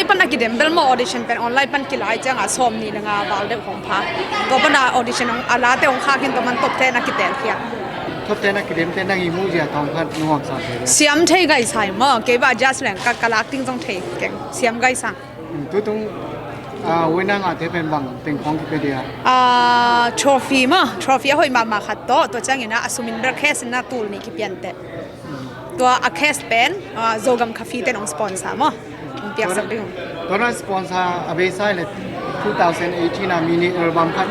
ปันนักกิจเดมเบลมาออดิชั่นเป็นออนไลน์ปันกีฬาจังอ่ะซ้อมนี่ละงาบาลเด็กของพาตัวปันดาออดิชั่นของอาลาเตองข้ากินตัวมันตบเทนักกิจเดมเขียทบเทนักกิจเดมเทนักอีมูจีทองพัดนุ่งสาวเลยเสียมเทไก่ใส่มาเก็บว่าจัสแหลงกักลักติ้งต้องเทเก่งเสียมไก่สั่งตัวตรงวินังอาจจะเป็นบางติงของกิจเดียทรอฟี่มาทรอฟี่หอยมาขัดโตตัวจังอย่างน่ะอสุมินเบอร์เคสน่ะตูลนี่คิดเปลี่ยนเตตัวอาเคสเป็นโซกัมคาเฟ่เต็นองสปอนเซอร์มั้งเปียกสักเรื่องตัวนั้นสปอนเซอร์อเบซ่าเลย2018นะมินิอัลบั้มคัด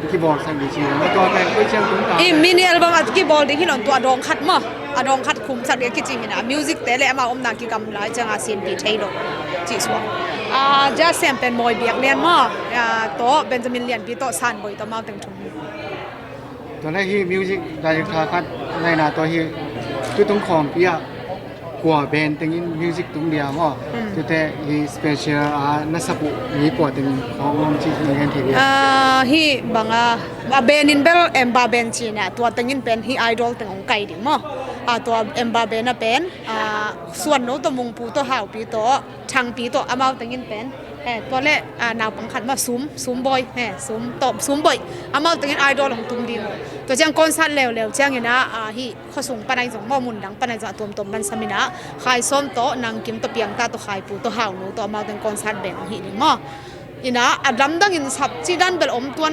คีย์บอร์ดสังเกตชีแล้วตัวเป็นผู้เชี่ยวชาญมินิอัลบั้มคีย์บอร์ดที่เราตัวดองคัดมั้งดองคัดคุมสักเรื่องกิจจริงนะมิวสิกแต่เลยมาอมนากิกรรมหลายจังอาเซียนปีเทโลจีสวงจะเสียงเป็นมวยเบียกเลียนมั้งตัวเบนจามินเลียนปีโตซันบอยตัวมาตึงทุ่งตัวนั้นที่มิวสิกได้คัดในนาตัวที่จุดตรงของพี่อะกว่าแบนด์ตึงมิวสิกตรงเดียวมั้งจุดแต่ที่สเปเชียลนักสับมีกว่าตึงของวงที่มีกันทีเดียวที่บางเบนินเบลเอ็มบาเบนจีน่ะตัวตึงเป็นที่ไอดอลตึงองไก่ดิมั้งตัวเอ็มบาเบนน่ะเป็นส่วนโน้ตตัวมุงปูตัวหาวปีตัวช่างปีตัวอามาตึงเป็นตัวเล่นาวปังคันมาซุ้มบอยซุ้มตบซุ้มบอยอามาตึงไอดอลของตุ้มดีตัวจังคอนเสิร์ตเร็วๆจังอย่างน่ะที่เขาส่งปนัยส่งมอมุนดังปนัยจะตัวมันสมินะขายส้มโตนางกิมตัวเปียงตาตัวขายปูตัวหาวหนูตัวอามาตึงคอนเสิร์ตแบบนี้นี่มั้งอินะอัดลำดังอินสับจีดันเบลอมตัว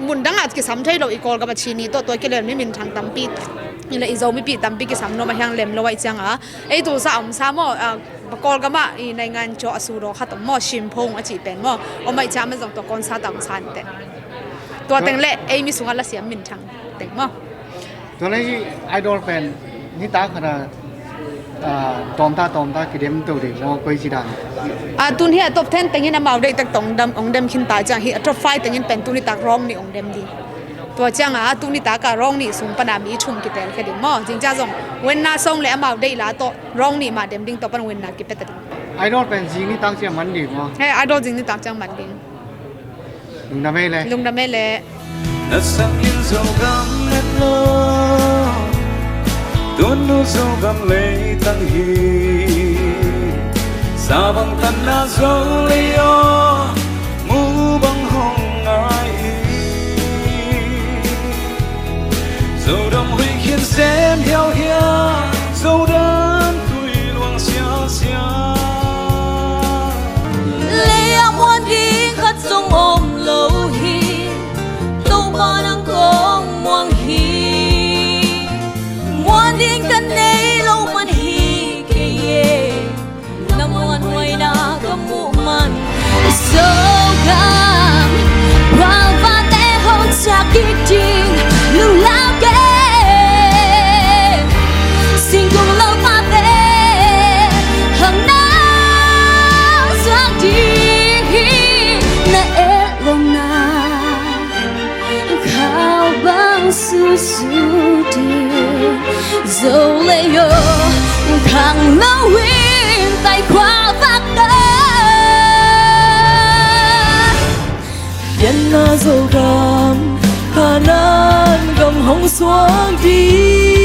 มุนดังอาจจะสำเร็จเราอีกอลกับชีนีตัวเกลือไม่มีทางตั้มปีนี่แหละอีโซไม่ปีตั้มปีก็สำนวนมาแห่งเล็มเราไว้จังไอ้ตัวสาวสาวมั้งกอลกับมาในงานโจอสูโรขัดมั้งชิมพงอาจีเป็นมั้งเอาไม่จ้ามันส่งตัวคอนเสิร์ตต่างชาติตัวแต่งเละไอ้มีสุขละเสียมินทางแต่งมั้งตัวนี้ไอดอลเป็นนี่ตาขนาดตอมตากิเดมตัวเดียวก็อีสิดังตุนเฮียตบเทนแต่ยินมาได้ตั้งตองดำองเดมขินตาจังเฮียท็อปไฟแต่ยินเป็นตุนิตากร้องนี่องเดมดีตัวจังตุนิตากร้องนี่สุ่มปนามีชุ่มกิเตลแค่ดิมั้งจริงจ้าส่งเว้นน่าส่งเลยมาได้ละตัวร้องนี่มาเดมดิ้งตัวปนเว้นน่ากิเป็ดดิ้งไอดอลเป็นจริงนี่ตั้งเสียมันดีมั้งไอดอลจริงนี่ตั้งจังมันดิ้งลุงดำไม่เลยtuôn nu dâu gầm lệ tăng hi sa bằng thân na dâu lê o mu bằng hồng ai dâu đầm huy khiến xem theo hia dâu đơn tuổi luang xia xia lê a muôn đi khát sông ôm lâu hi đâu mà năng con muang hi muôn điên căn này lâu man hi kề nam muôn hoài na cầm mũ man sâu cam qua và té hôn cha kiting lưu lao kề xin cùng lâu ta về hằng nào giang đi na e lòng na khao băng su đi dẫu lệ yo càng lâu huyên tay khoa vác đá yên na dẫu gầm khả năng gầm hông xuống đi